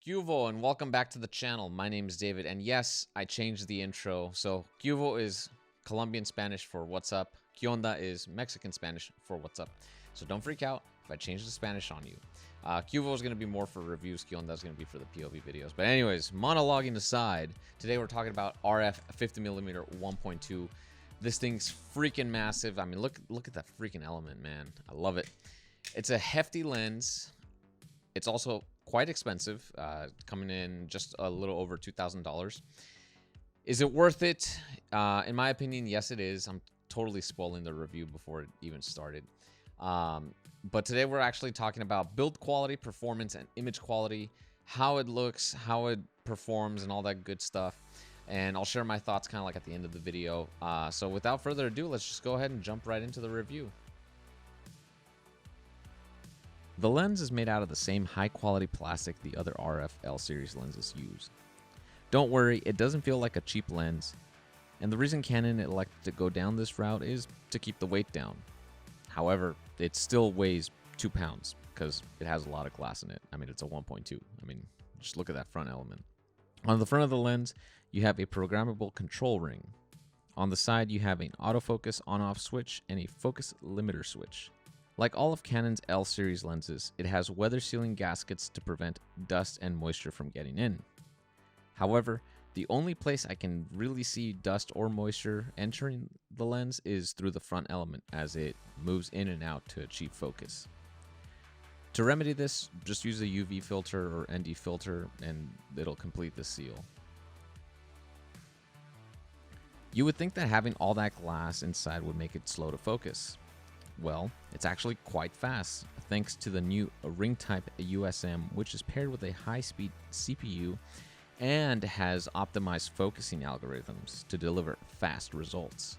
Gyuvo, and welcome back to the channel. My name is David, and yes, I changed the intro. So Gyuvo is Colombian Spanish for what's up. ¿Qué onda is Mexican Spanish for what's up. So don't freak out if I change the Spanish on you. Gyuvo is going to be more for reviews. ¿Qué onda is going to be for the POV videos. But anyways, monologuing aside, today we're talking about RF 50mm 1.2. This thing's freaking massive. I mean, look at that freaking element, man. I love it. It's a hefty lens. It's also quite expensive, coming in just a little over $2,000. Is it worth it? In my opinion, yes, it is. I'm totally spoiling the review before it even started. But today we're actually talking about build quality, performance, and image quality, how it looks, how it performs, and all that good stuff. And I'll share my thoughts kind of like at the end of the video. So without further ado, let's just go ahead and jump right into the review. The lens is made out of the same high quality plastic the other RF L series lenses use. Don't worry, it doesn't feel like a cheap lens, and the reason Canon elected to go down this route is to keep the weight down. However, it still weighs 2 pounds because it has a lot of glass in it. I mean, it's a 1.2. I mean, just look at that front element. On the front of the lens, you have a programmable control ring. On the side, you have an autofocus on-off switch and a focus limiter switch. Like all of Canon's L series lenses, it has weather sealing gaskets to prevent dust and moisture from getting in. However, the only place I can really see dust or moisture entering the lens is through the front element as it moves in and out to achieve focus. To remedy this, just use a UV filter or ND filter and it'll complete the seal. You would think that having all that glass inside would make it slow to focus. Well, it's actually quite fast, thanks to the new ring type USM, which is paired with a high-speed CPU and has optimized focusing algorithms to deliver fast results.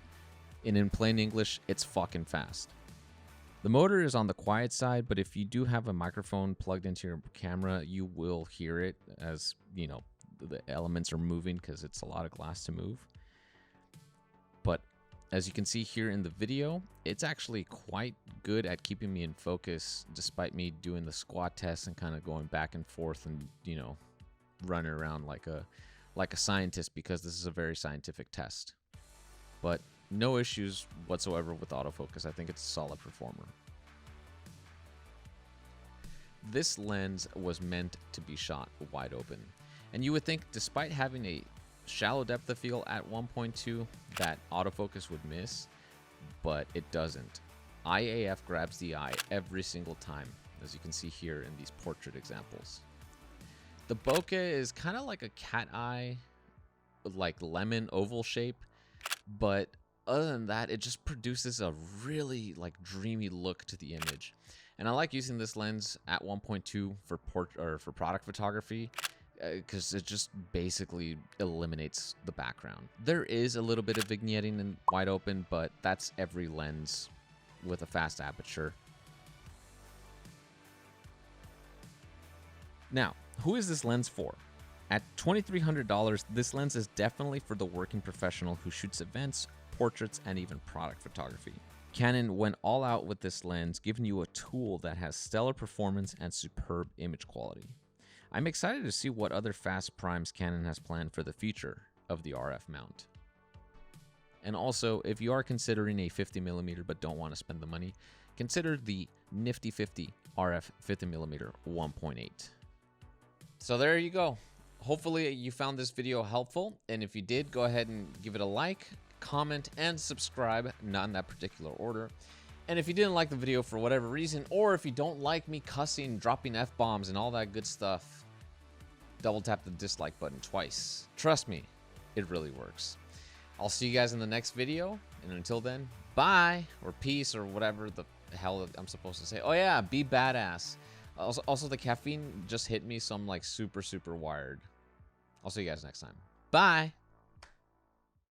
In plain English, it's fucking fast. The motor is on the quiet side, but if you do have a microphone plugged into your camera, you will hear it as, you know, the elements are moving because it's a lot of glass to move. But as you can see here in the video, it's actually quite good at keeping me in focus despite me doing the squat test and kind of going back and forth and, you know, running around like a scientist because this is a very scientific test. But no issues whatsoever with autofocus. I think it's a solid performer. This lens was meant to be shot wide open. And you would think despite having a shallow depth of field at 1.2 that autofocus would miss, but it doesn't. IAF grabs the eye every single time, as you can see here in these portrait examples. The bokeh is kind of like a cat eye, like lemon oval shape, but other than that, it just produces a really like dreamy look to the image. And I like using this lens at 1.2 for product photography, because it just basically eliminates the background. There is a little bit of vignetting in wide open, but that's every lens with a fast aperture. Now, who is this lens for? At $2,300, this lens is definitely for the working professional who shoots events, portraits, and even product photography. Canon went all out with this lens, giving you a tool that has stellar performance and superb image quality. I'm excited to see what other fast primes Canon has planned for the future of the RF mount. And also, if you are considering a 50mm but don't want to spend the money, consider the nifty 50 RF 50mm 1.8. So there you go. Hopefully you found this video helpful, and if you did, go ahead and give it a like, comment, and subscribe, not in that particular order. And if you didn't like the video for whatever reason, or if you don't like me cussing, dropping F-bombs, and all that good stuff, double tap the dislike button twice. Trust me, it really works. I'll see you guys in the next video, and until then, bye, or peace, or whatever the hell I'm supposed to say. Oh yeah, be badass. Also, the caffeine just hit me, so I'm like super wired. I'll see you guys next time. Bye.